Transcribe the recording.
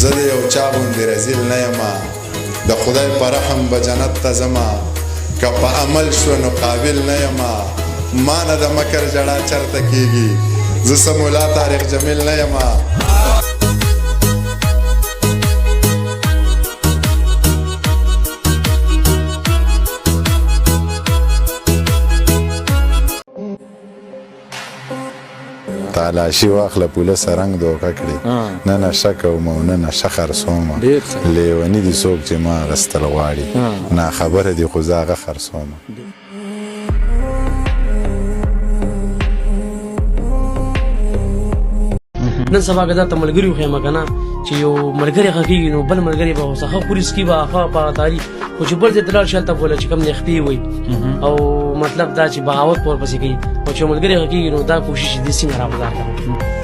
زه د یو چا غوندې رزیل نه یمه د خدای په رحم به جنت ته ځمه که په عمل شو نو قابل نه یمه ما نه د مکر جړا چرته کېږي زه څه ملا طارق جمیل نه یمه تالاشي واخله پولیسه رنګ دوکه کړي نه نشه کوم او نه نشه خرڅومه لیوني دي څوک چې ما اخیستل غواړي ناخبره دي خو زه هغه خرڅومه نن سبا که دا ته ملګري وښیم که نه چې یو ملګری ښه کېږي نو بل ملګری به ورڅخه پولیس کي به ښه په تاري خو چې بل ځای ته لاړ شي هلته بوله چې کوم دی خپې وایي او مطلب دا چې بغاوت ورپسې کوي او چې ملګری ښه کېږي نو دا کوشش دې څنګه راغلا کړم